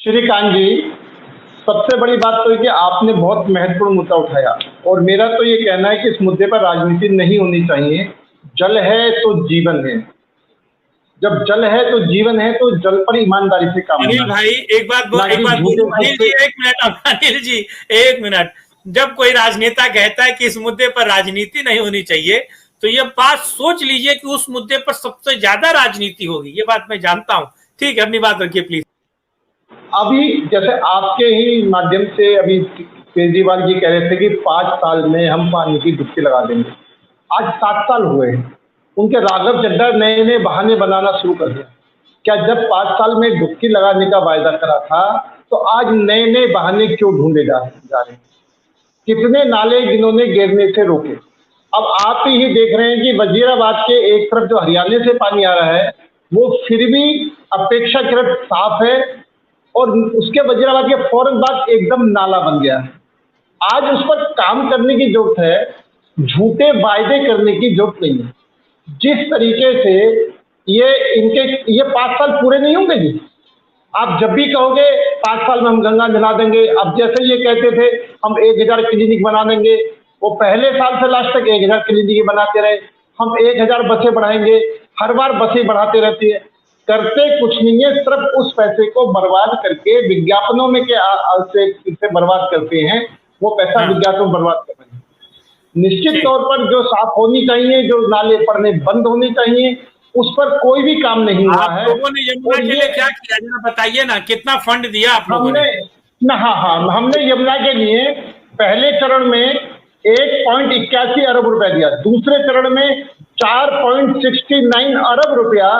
श्रीकांत जी, सबसे बड़ी बात तो है कि आपने बहुत महत्वपूर्ण मुद्दा उठाया और मेरा तो ये कहना है कि इस मुद्दे पर राजनीति नहीं होनी चाहिए। जल है तो जीवन है। जब जल है तो जीवन है, तो जल पर ईमानदारी से काम अनिल होना भाई चाहिए, एक बात ना कि झूठे बोलूं। अनिल जी एक मिनट, अनिल जी एक मिनट। जब कोई राजनेता कहता है कि इस मुद्दे पर राजनीति नहीं होनी चाहिए, तो ये बात सोच लीजिए कि उस मुद्दे पर सबसे ज्यादा राजनीति होगी। ये बात मैं जानता हूं। ठीक है, अपनी बात रखिए प्लीज। अभी जैसे आपके ही माध्यम से अभी केजरीवाल जी कह रहे थे कि 5 साल में हम पानी की डुबकी लगा देंगे। आज 7 साल हुए हैं। उनके राघव चड्ढा नए नए बहाने बनाना शुरू कर दिया। क्या जब 5 साल में डुबकी लगाने का वायदा करा था, तो आज नए नए बहाने क्यों ढूंढे जा रहे हैं? कितने नाले इन्होंने गिरने से रोके। अब आप ही देख रहे हैं कि वजीराबाद के एक तरफ जो हरियाणा से पानी आ रहा है, वो फिर भी अपेक्षाकृत साफ है, और उसके वजीराबाद के फौरन बाद एकदम नाला बन गया है। आज उस पर काम करने की जरूरत है, झूठे वायदे करने की जरूरत नहीं है। जिस तरीके से ये 5 साल पूरे नहीं होंगे जी। आप जब भी कहोगे 5 साल में हम गंगा जला देंगे, अब जैसे ये कहते थे हम 1000 क्लिनिक बना देंगे, वो पहले साल से लास्ट तक 1000 क्लिनिक बनाते रहे। हम 1000 बसें बढ़ाएंगे, हर बार बसें बढ़ाते रहती है, करते कुछ नहीं है, सिर्फ उस पैसे को बर्बाद करके विज्ञापनों में से बर्बाद करते हैं। वो पैसा विज्ञापनों में बर्बाद कर रहे हैं। निश्चित तौर पर जो साफ होनी चाहिए, जो नाले पड़ने बंद होने चाहिए, उस पर कोई भी काम नहीं हुआ है। आप लोगों ने यमुना के लिए क्या किया, जरा बताइए ना, कितना फंड दिया आप लोगों ने? हमने यमुना के लिए पहले चरण में 1.81 अरब रुपया दिया, दूसरे चरण में 4.69 अरब रुपया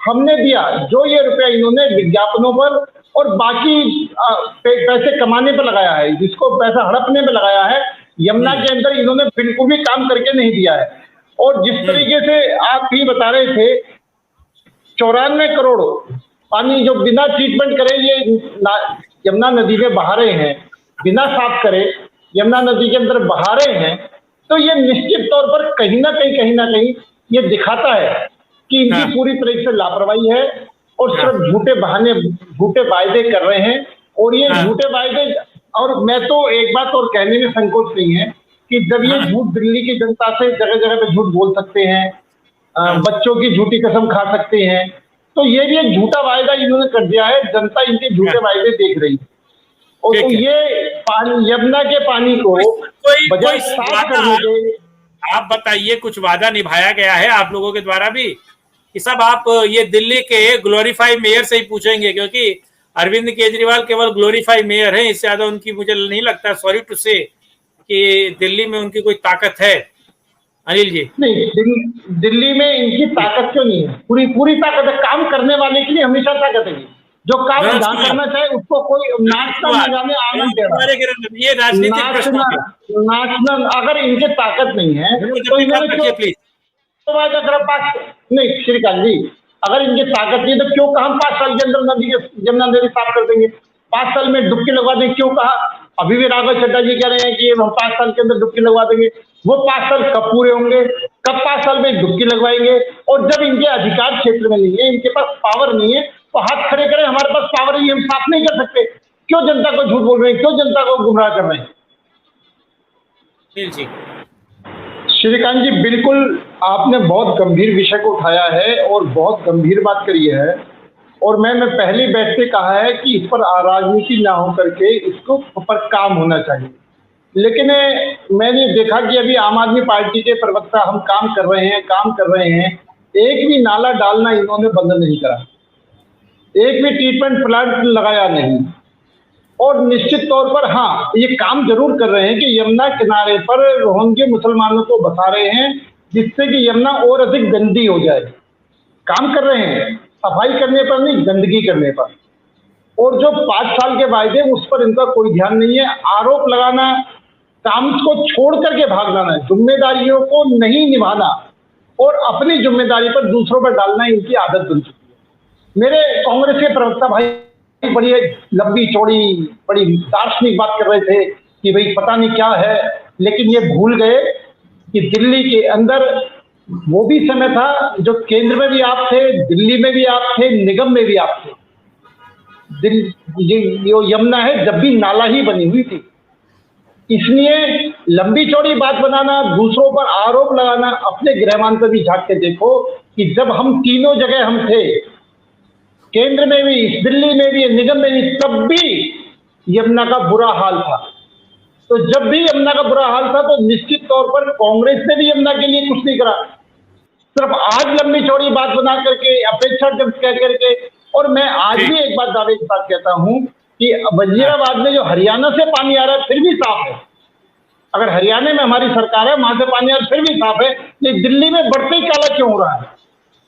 हमने दिया। जो ये रुपया इन्होंने विज्ञापनों पर और बाकी पैसे कमाने पर लगाया है, जिसको पैसा हड़पने में लगाया है, यमुना के अंदर इन्होंने बिल्कुल भी काम करके नहीं दिया है। और जिस तरीके से आप ही बता रहे थे, 94 करोड़ पानी जो बिना ट्रीटमेंट करे ये यमुना नदी में बहा रहे हैं, बिना साफ करे यमुना नदी के अंदर बहा रहे हैं, तो ये निश्चित तौर पर कहीं ना कहीं ये दिखाता है कि इनकी पूरी तरह से लापरवाही है और सिर्फ झूठे बहाने, झूठे वायदे कर रहे हैं। और ये झूठे वायदे, और मैं तो एक बात और कहने में संकोच नहीं है कि जब ये झूठ दिल्ली की जनता से जगह जगह पे झूठ बोल सकते हैं, बच्चों की झूठी कसम खा सकते हैं, तो ये भी एक झूठा वायदा इन्होंने कर दिया है। जनता इनके झूठे वायदे देख रही है, और तो ये पानी, यमुना के पानी को बजाय साफ करने के, आप बताइए कुछ वादा निभाया गया है आप लोगों के द्वारा भी? कि सब आप ये दिल्ली के ग्लोरीफाई मेयर से ही पूछेंगे, क्योंकि अरविंद केजरीवाल केवल ग्लोरीफाई मेयर है, इससे ज्यादा उनकी मुझे नहीं लगता, सॉरी टू से, कि दिल्ली में उनकी कोई ताकत है। अनिल जी नहीं, दिल्ली में इनकी ताकत क्यों नहीं है? पूरी ताकत है। काम करने वाले के लिए हमेशा ताकत है। जो काम जहाँ करना चाहे उसको कोई नाचना नगाने आना दे रहा है। ये राजनीतिक नाचना, अगर इनके ताकत नहीं है तो इन्होंने नहीं, श्रीकांत जी, अगर इनकी ताकत नहीं तो क्यों कहा 5 साल के अंदर यमुना नदी साफ कर देंगे, 5 साल में डुबकी लगवा देंगे, क्यों कहा? अभी भी राघव चड्ढा जी कह रहे हैं कि हम 5 साल के अंदर डुबकी लगवा देंगे। वो 5 साल कब पूरे होंगे? कब 5 साल में डुबकी लगवाएंगे? और जब इनके अधिकार क्षेत्र में नहीं है, इनके पास पावर नहीं है, तो हाथ खड़े करें, हमारे पास पावर नहीं है, हम साफ नहीं कर सकते। क्यों जनता को झूठ बोल रहे हैं? क्यों जनता को गुमराह कर रहे हैं? श्रीकांत जी, बिल्कुल आपने बहुत गंभीर विषय को उठाया है और बहुत गंभीर बात करी है। और मैंने पहली बैठ से कहा है कि इस पर राजनीति ना हो करके इसको पर काम होना चाहिए। लेकिन मैंने देखा कि अभी आम आदमी पार्टी के प्रवक्ता हम काम कर रहे हैं, एक भी नाला डालना इन्होंने बंद नहीं करा, एक भी ट्रीटमेंट प्लांट लगाया नहीं। और निश्चित तौर पर हाँ, ये काम जरूर कर रहे हैं कि यमुना किनारे पर रोहिंग्या मुसलमानों को बसा रहे हैं, जिससे कि यमुना और अधिक गंदी हो जाए। काम कर रहे हैं, सफाई करने पर नहीं, गंदगी करने पर। और जो 5 साल के वायदे, उस पर इनका कोई ध्यान नहीं है। आरोप लगाना, काम को छोड़ करके भाग जाना, जिम्मेदारियों को नहीं निभाना और अपनी जिम्मेदारी पर दूसरों पर डालना इनकी आदत बन चुकी है। मेरे कांग्रेस के प्रवक्ता भाई बड़ी लंबी चौड़ी, बड़ी दार्शनिक बात कर रहे थे कि भाई पता नहीं क्या है, लेकिन ये भूल गए कि दिल्ली के अंदर वो भी समय था जो केंद्र में भी आप थे, दिल्ली में भी आप थे, निगम में भी आप थे। ये यमुना है जब भी नाला ही बनी हुई थी। इसलिए लंबी चौड़ी बात बनाना, दूसरों पर आरोप लगाना, अपने गृहमान पर भी झांक के देखो कि जब हम तीनों जगह हम थे, केंद्र में भी, दिल्ली में भी, निगम में भी, तब भी यमुना का बुरा हाल था। तो जब भी यमुना का बुरा हाल था तो निश्चित तौर पर कांग्रेस ने भी यमुना के लिए कुछ नहीं करा। सिर्फ आज लंबी चौड़ी बात बना करके, अपेक्षा कह करके, और मैं आज भी एक बात दावे के साथ कहता हूं कि वजीराबाद में जो हरियाणा से पानी आ रहा है फिर भी साफ है। अगर हरियाणा में हमारी सरकार है, वहां से पानी आ रहा है फिर भी साफ है, लेकिन दिल्ली में बढ़ते ही काला क्यों हो रहा है?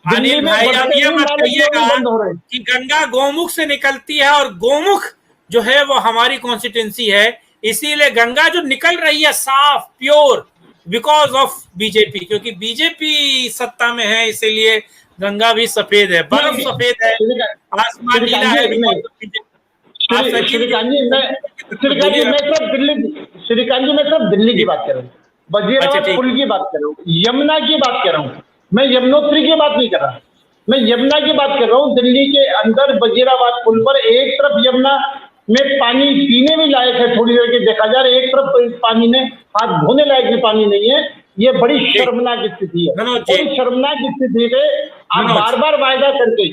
अनिल भाई, अब ये बताइएगा कि गंगा गौमुख से निकलती है और गौमुख जो है वो हमारी कॉन्स्टिट्यूंसी है, इसीलिए गंगा जो निकल रही है साफ प्योर बिकॉज ऑफ बीजेपी, क्योंकि बीजेपी सत्ता में है, इसीलिए गंगा भी सफेद है, बर्फ सफेद है, आसमान नीला है। श्रीकांत जी, मैं सिर्फ दिल्ली की बात कर रहा हूँ, वजीराबाद पुल की बात कर रहा हूँ, यमुना की बात कर रहा हूँ, मैं यमुनोत्री की बात नहीं कर रहा, मैं यमुना की बात कर रहा हूँ। दिल्ली के अंदर वजीराबाद पुल पर एक तरफ यमुना में पानी पीने भी लायक है, थोड़ी देर के देखा जा रहा है, एक तरफ पानी में हाथ धोने लायक भी पानी नहीं है। ये बड़ी शर्मनाक स्थिति है। बड़ी शर्मनाक स्थिति है। आप बार बार वायदा करके,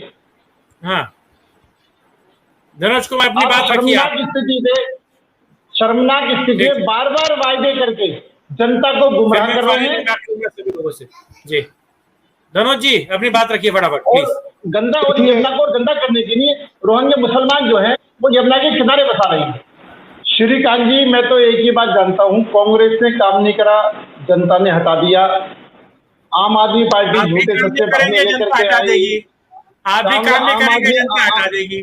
हाँ धनुष कुमार अपनी बात रखिए। शर्मनाक स्थिति है, बार बार वायदे करके जनता को गुमराह कर रहे हैं सभी लोगों से। जी धनुष जी अपनी बात रखिए फटाफट प्लीज। गंदा और यमुना को गंदा करने के लिए रोहिंग्या मुसलमान जो हैं वो यमुना के किनारे बसा रहे हैं। श्रीकांत जी, मैं तो एक ही बात जानता हूं, कांग्रेस ने काम नहीं करा, जनता ने हटा दिया। आम आदमी पार्टी झूठे सच्चे बहाने लेकर के आई, आप भी काम नहीं करेंगे, जनता हटा देगी।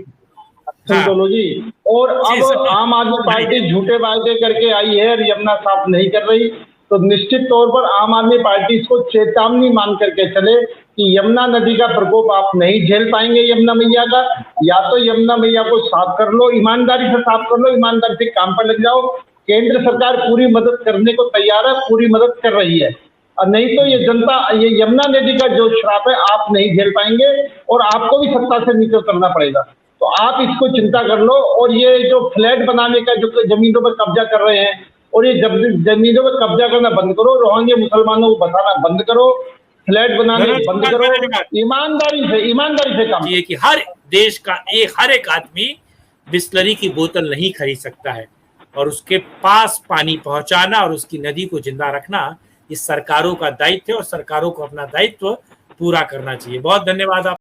सुन जी, और अब आम आदमी पार्टी झूठे वायदे करके आई है और यमुना साफ नहीं कर रही, तो निश्चित तौर पर आम आदमी पार्टी इसको चेतावनी मान करके चले कि यमुना नदी का प्रकोप आप नहीं झेल पाएंगे यमुना मैया का। या तो यमुना मैया को साफ कर लो, ईमानदारी से साफ कर लो, ईमानदारी से काम पर लग जाओ। केंद्र सरकार पूरी मदद करने को तैयार है, पूरी मदद कर रही है, और नहीं तो ये जनता, ये यमुना नदी का जो श्राप है आप नहीं झेल पाएंगे और आपको भी सत्ता से नीचे उतरना पड़ेगा। तो आप इसको चिंता कर लो, और ये जो फ्लैट बनाने का जो जमीनों पर कब्जा कर रहे हैं, और ये जमीनों पर कब्जा करना बंद करो, रोहिंग्या मुसलमानों को बसाना बंद करो, फ्लैट बनाने बंद करो, ईमानदारी से काम। ये कि हर देश का हर एक आदमी बिस्लरी की बोतल नहीं खरीद सकता है, और उसके पास पानी पहुंचाना और उसकी नदी को जिंदा रखना इस सरकारों का दायित्व है, और सरकारों को अपना दायित्व पूरा करना चाहिए। बहुत धन्यवाद आप।